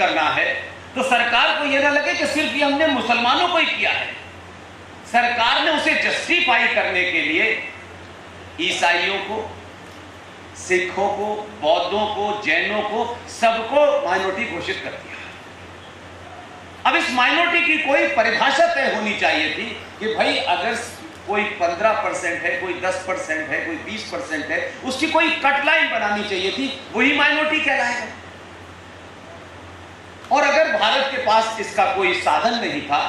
करना है तो सरकार को यह ना लगे कि सिर्फ ये हमने मुसलमानों को ही किया है। सरकार ने उसे जस्टिफाई करने के लिए ईसाइयों को, सिखों को, बौद्धों को, जैनों को, सबको माइनॉरिटी घोषित कर दिया। अब इस माइनॉरिटी की कोई परिभाषा तय होनी चाहिए थी कि भाई अगर कोई 15% है, कोई 10% है, कोई 20% है, उसकी कोई कट लाइन बनानी चाहिए थी, वही माइनॉरिटी कहलाएगा। और अगर भारत के पास इसका कोई साधन नहीं था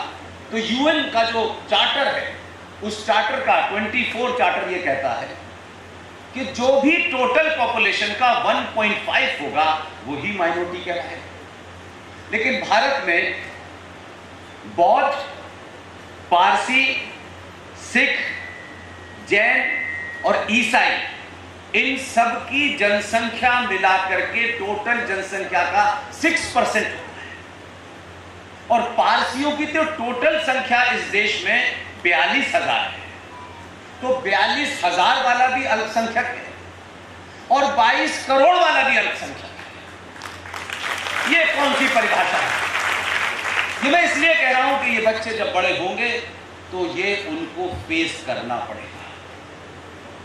तो यूएन का जो चार्टर है, उस चार्टर का 24 चार्टर ये कहता है कि जो भी टोटल पॉपुलेशन का 1.5 होगा वही माइनॉरिटी कहलाएगा। लेकिन भारत में बौद्ध, पारसी, सिख, जैन और ईसाई, इन सब की जनसंख्या मिलाकर के टोटल जनसंख्या का 6% होता है। और पारसियों की तो टोटल संख्या इस देश में 42,000 है, तो 42,000 वाला भी अल्पसंख्यक है और 22 करोड़ वाला भी अल्पसंख्यक है। ये कौन सी परिभाषा है? ये मैं इसलिए कह रहा हूं कि ये बच्चे जब बड़े होंगे तो ये उनको फेस करना पड़ेगा।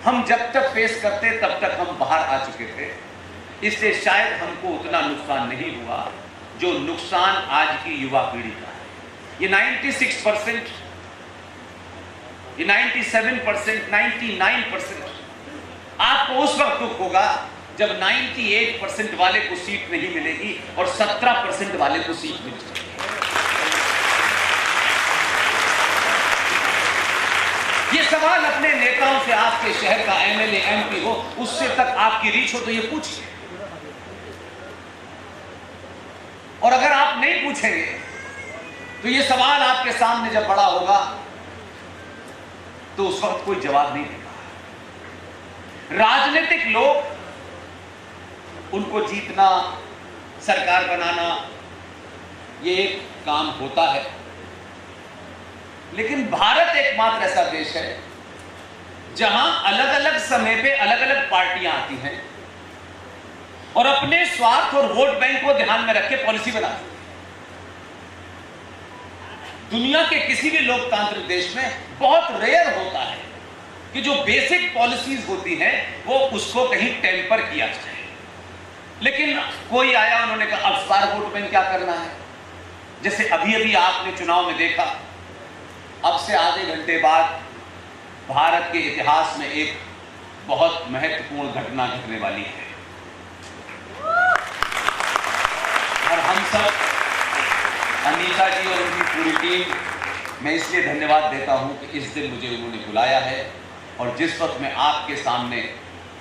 हम जब तक फेस करते तब तक हम बाहर आ चुके थे, इसलिए शायद हमको उतना नुकसान नहीं हुआ जो नुकसान आज की युवा पीढ़ी का है। ये 96%, ये 97%, 99% आपको उस वक्त दुख होगा जब 98% वाले को सीट नहीं मिलेगी और 17% वाले को सीट मिल जाएगी। ये सवाल अपने नेताओं से, आपके शहर का एमएलए, एमपी हो, उससे तक आपकी रीच हो तो ये पूछिए। और अगर आप नहीं पूछेंगे तो ये सवाल आपके सामने जब बड़ा होगा तो उस वक्त कोई जवाब नहीं देगा। राजनीतिक लोग, उनको जीतना, सरकार बनाना, ये एक काम होता है। लेकिन भारत एकमात्र ऐसा देश है जहां अलग अलग समय पे अलग अलग पार्टियां आती हैं और अपने स्वार्थ और वोट बैंक को ध्यान में रख के पॉलिसी बनाती है। दुनिया के किसी भी लोकतांत्रिक देश में बहुत रेयर होता है कि जो बेसिक पॉलिसीज होती हैं वो उसको कहीं टेम्पर किया जाए। लेकिन कोई आया, उन्होंने कहा अब स्टार वोट बैंक क्या करना है। जैसे अभी अभी आपने चुनाव में देखा, अब से आधे घंटे बाद भारत के इतिहास में एक बहुत महत्वपूर्ण घटना घटने वाली है और हम सब, अनीता जी और उनकी पूरी टीम, मैं इसलिए धन्यवाद देता हूं कि इस दिन मुझे उन्होंने बुलाया है और जिस वक्त मैं आपके सामने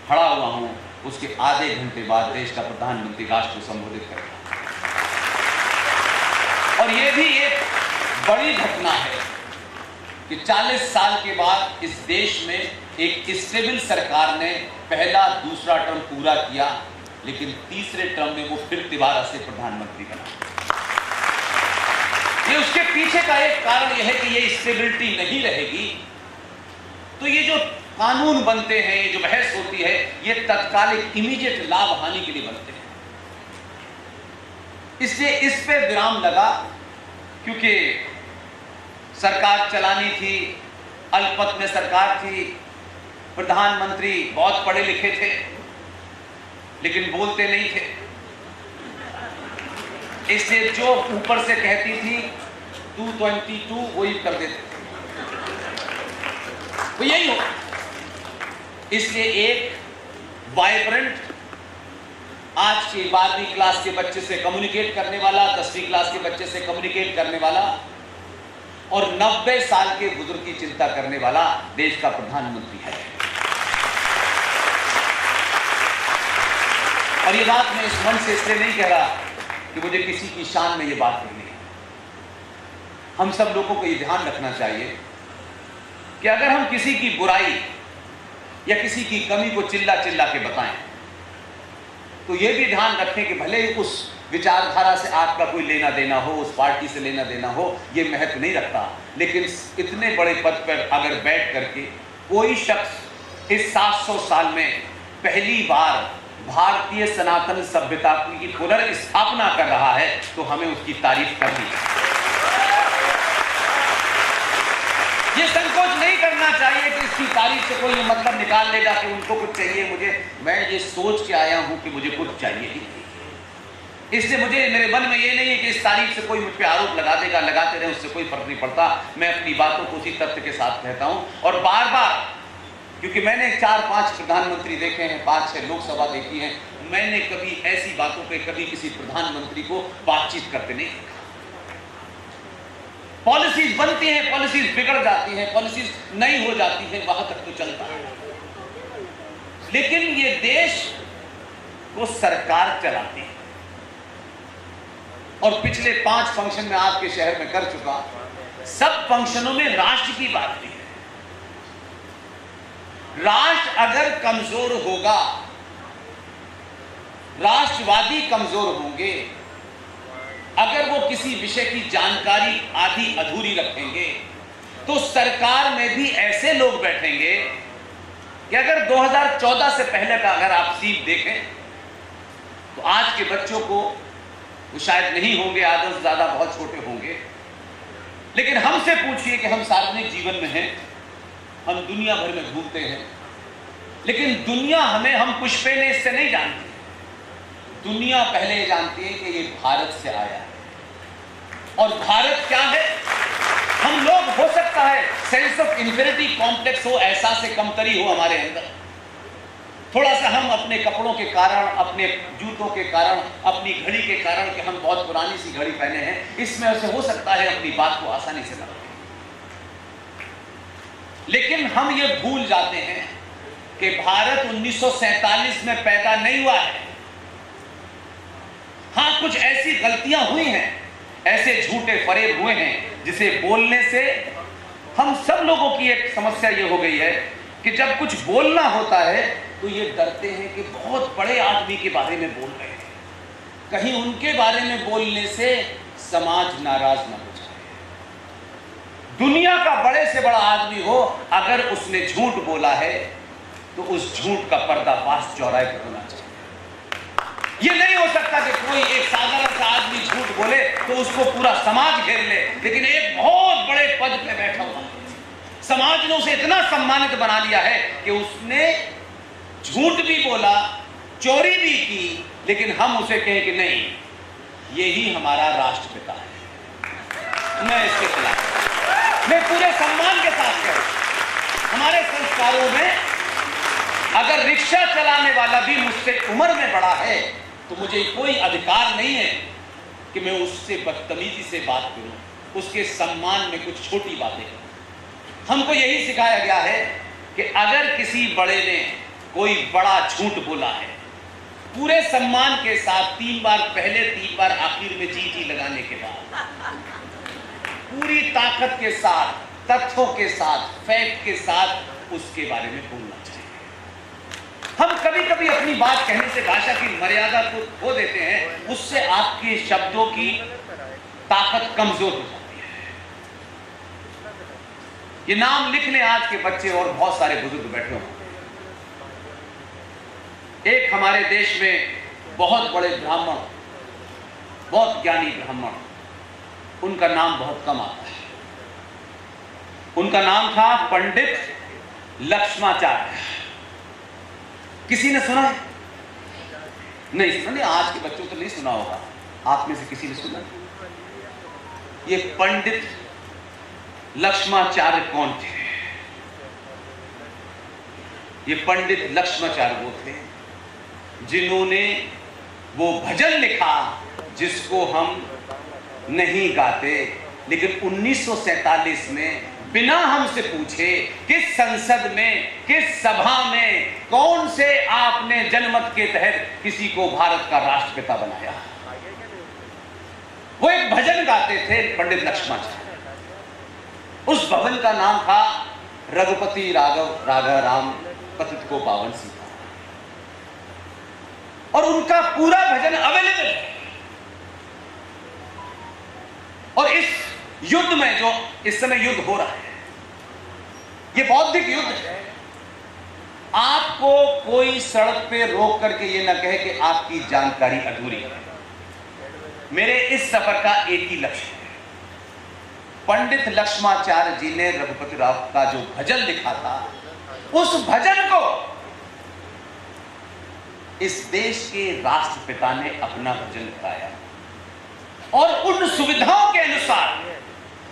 खड़ा हुआ हूं उसके आधे घंटे बाद देश का प्रधानमंत्री राष्ट्र को संबोधित करेगा। और यह भी एक बड़ी घटना है कि 40 साल के बाद इस देश में एक स्टेबल सरकार ने पहला दूसरा टर्म पूरा किया, लेकिन तीसरे टर्म में वो फिर दोबारा से प्रधानमंत्री बना। ये उसके पीछे का एक कारण यह है कि ये स्टेबिलिटी नहीं रहेगी तो ये जो कानून बनते हैं, ये जो बहस होती है, ये तत्कालिक इमीडिएट लाभ हानि के लिए बनते हैं। इसलिए इस पे विराम लगा क्योंकि सरकार चलानी थी, अल्पमत में सरकार थी, प्रधानमंत्री बहुत पढ़े लिखे थे लेकिन बोलते नहीं थे। इसलिए जो ऊपर से कहती थी 222 वही कर देते थे, तो यही हो। इसलिए एक वाइब्रेंट, आज के 12वीं क्लास के बच्चे से कम्युनिकेट करने वाला, 10वीं क्लास के बच्चे से कम्युनिकेट करने वाला और 90 साल के बुजुर्ग की चिंता करने वाला देश का प्रधानमंत्री है। और ये बात मैं इस मन से इसलिए नहीं कह रहा कि मुझे किसी की शान में ये बात कहनी है। हम सब लोगों को ये ध्यान रखना चाहिए कि अगर हम किसी की बुराई या किसी की कमी को चिल्ला चिल्ला के बताएं तो ये भी ध्यान रखें कि भले ही उस विचारधारा से आपका कोई लेना देना हो, उस पार्टी से लेना देना हो, ये महत्व नहीं रखता, लेकिन इतने बड़े पद पर अगर बैठ करके कोई शख्स इस 700 साल में पहली बार भारतीय सनातन सभ्यता की पुनर्स्थापना कर रहा है, तो हमें उसकी तारीफ करनी है। ये संकोच नहीं करना चाहिए कि इसकी तारीफ से कोई मतलब निकाल लेगा कि उनको कुछ चाहिए, मुझे, मैं ये सोच के आया हूं कि मुझे कुछ चाहिए ही नहीं। इसलिए मुझे, मेरे मन में ये नहीं है कि इस तारीफ से कोई मुझ पे आरोप लगा देगा, लगाते रहे, उससे कोई फर्क नहीं पड़ता। मैं अपनी बातों को उसी तथ्य के साथ कहता हूं, और बार बार, क्योंकि मैंने 4-5 प्रधानमंत्री देखे हैं, 5-6 लोकसभा देखी है, मैंने कभी ऐसी बातों पे कभी किसी प्रधानमंत्री को बातचीत करते नहीं देखा। पॉलिसीज बनती हैं, पॉलिसीज बिगड़ जाती हैं, पॉलिसीज नई हो जाती हैं, वहां तक तो चलता है, लेकिन ये देश को सरकार चलाती है। और पिछले 5 फंक्शन में आपके शहर में कर चुका, सब फंक्शनों में राष्ट्र की बात की है। राष्ट्र अगर कमजोर होगा, राष्ट्रवादी कमजोर होंगे, अगर वो किसी विषय की जानकारी आधी अधूरी रखेंगे, तो सरकार में भी ऐसे लोग बैठेंगे कि अगर 2014 से पहले का अगर आप सीट देखें, तो आज के बच्चों को वो शायद नहीं होंगे, आधे से ज्यादा बहुत छोटे होंगे, लेकिन हमसे पूछिए कि हम सार्वजनिक जीवन में हैं, हम दुनिया भर में घूमते हैं, लेकिन दुनिया हमें, हम पुष्पेने इससे नहीं जानते। दुनिया पहले ये जानती है कि ये भारत से आया है, और भारत क्या है। हम लोग, हो सकता है सेंस ऑफ इंफीरियरिटी कॉम्प्लेक्स हो, एहसास से कमतरी हो हमारे अंदर, थोड़ा सा हम अपने कपड़ों के कारण, अपने जूतों के कारण, अपनी घड़ी के कारण कि हम बहुत पुरानी सी घड़ी पहने हैं, इसमें से हो सकता है अपनी बात को आसानी से न रखें। लेकिन हम ये भूल जाते हैं कि भारत 1947 में पैदा नहीं हुआ है। हाँ, कुछ ऐसी गलतियां हुई हैं, ऐसे झूठे फरेब हुए हैं, जिसे बोलने से हम सब लोगों की एक समस्या ये हो गई है कि जब कुछ बोलना होता है तो ये डरते हैं कि बहुत बड़े आदमी के बारे में बोल रहे हैं, कहीं उनके बारे में बोलने से समाज नाराज ना हो जाए। दुनिया का बड़े से बड़ा आदमी हो, अगर उसने झूठ बोला है तो उस झूठ का पर्दाफाश चौराहे पर होना चाहिए। ये नहीं हो सकता कि कोई एक साधारण सा आदमी झूठ बोले तो उसको पूरा समाज घेर ले, लेकिन एक बहुत बड़े पद पे बैठा हुआ है, समाज ने उसे इतना सम्मानित बना लिया है कि उसने झूठ भी बोला, चोरी भी की, लेकिन हम उसे कहें कि नहीं, यही हमारा राष्ट्रपिता है। मैं इसके खिलाफ, मैं पूरे सम्मान के साथ कह रहा हूं, हमारे संस्कारों में अगर रिक्शा चलाने वाला भी मुझसे उम्र में बड़ा है तो मुझे कोई अधिकार नहीं है कि मैं उससे बदतमीजी से बात करूं, उसके सम्मान में कुछ छोटी बातें करूं। हमको यही सिखाया गया है कि अगर किसी बड़े ने कोई बड़ा झूठ बोला है, पूरे सम्मान के साथ 3 बार पहले, 3 बार आखिर में जी लगाने के बाद, पूरी ताकत के साथ, तथ्यों के साथ, फैक्ट के साथ उसके बारे में बोलना चाहिए। हम कभी कभी अपनी बात कहने से भाषा की मर्यादा को खो देते हैं, उससे आपके शब्दों की ताकत कमजोर हो जाती है। ये नाम लिख लें आज के बच्चे, और बहुत सारे बुजुर्ग बैठे हों। एक हमारे देश में बहुत बड़े ब्राह्मण, बहुत ज्ञानी ब्राह्मण, उनका नाम बहुत कम आता है। उनका नाम था पंडित लक्ष्माचार्य। किसी ने सुना है? नहीं सुना? नहीं, आज के बच्चों तो नहीं सुना होगा, आप में से किसी ने सुना? ये पंडित लक्ष्माचार्य कौन थे? ये पंडित लक्ष्माचार्य वो थे जिन्होंने वो भजन लिखा जिसको हम नहीं गाते, लेकिन 1947 में बिना हमसे पूछे किस संसद में, किस सभा में, कौन से आपने जनमत के तहत किसी को भारत का राष्ट्रपिता बनाया। वो एक भजन गाते थे पंडित लक्ष्माचार्य। उस भवन का नाम था रघुपति राघव राघव राम पतित को पावन सीता, और उनका पूरा भजन अवेलेबल है। और इस युद्ध में, जो इस समय युद्ध हो रहा है, ये बौद्धिक युद्ध है, आपको कोई सड़क पे रोक करके ये ना कहे कि आपकी जानकारी अधूरी है। मेरे इस सफर का एक ही लक्ष्य है। पंडित लक्ष्माचार्य जी ने रघुपति राव का जो भजन लिखा था, उस भजन को इस देश के राष्ट्रपिता ने अपना भजन गाया और उन सुविधाओं के अनुसार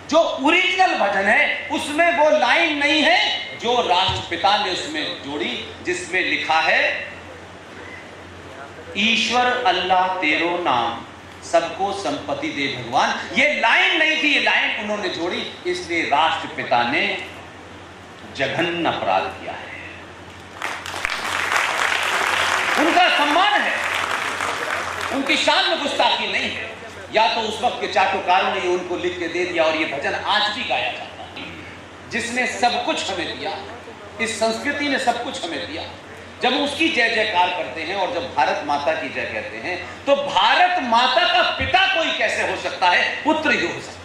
जो ओरिजिनल भजन है उसमें वो लाइन नहीं है जो राष्ट्रपिता ने उसमें जोड़ी, जिसमें लिखा है ईश्वर अल्लाह तेरो नाम सबको संपत्ति दे भगवान। ये लाइन नहीं थी, ये लाइन उन्होंने जोड़ी, इसलिए राष्ट्रपिता ने जघन्य अपराध किया है। उनका सम्मान है, उनकी शान में गुस्ताखी नहीं है। या तो उस वक्त के चाटुकारों ने उनको लिख के दे दिया और ये भजन आज भी गाया जाता है। जिसने सब कुछ हमें दिया, इस संस्कृति ने सब कुछ हमें दिया, जब उसकी जय जयकार करते हैं और जब भारत माता की जय कहते हैं, तो भारत माता का पिता कोई कैसे हो सकता है? पुत्र ही हो सकता है।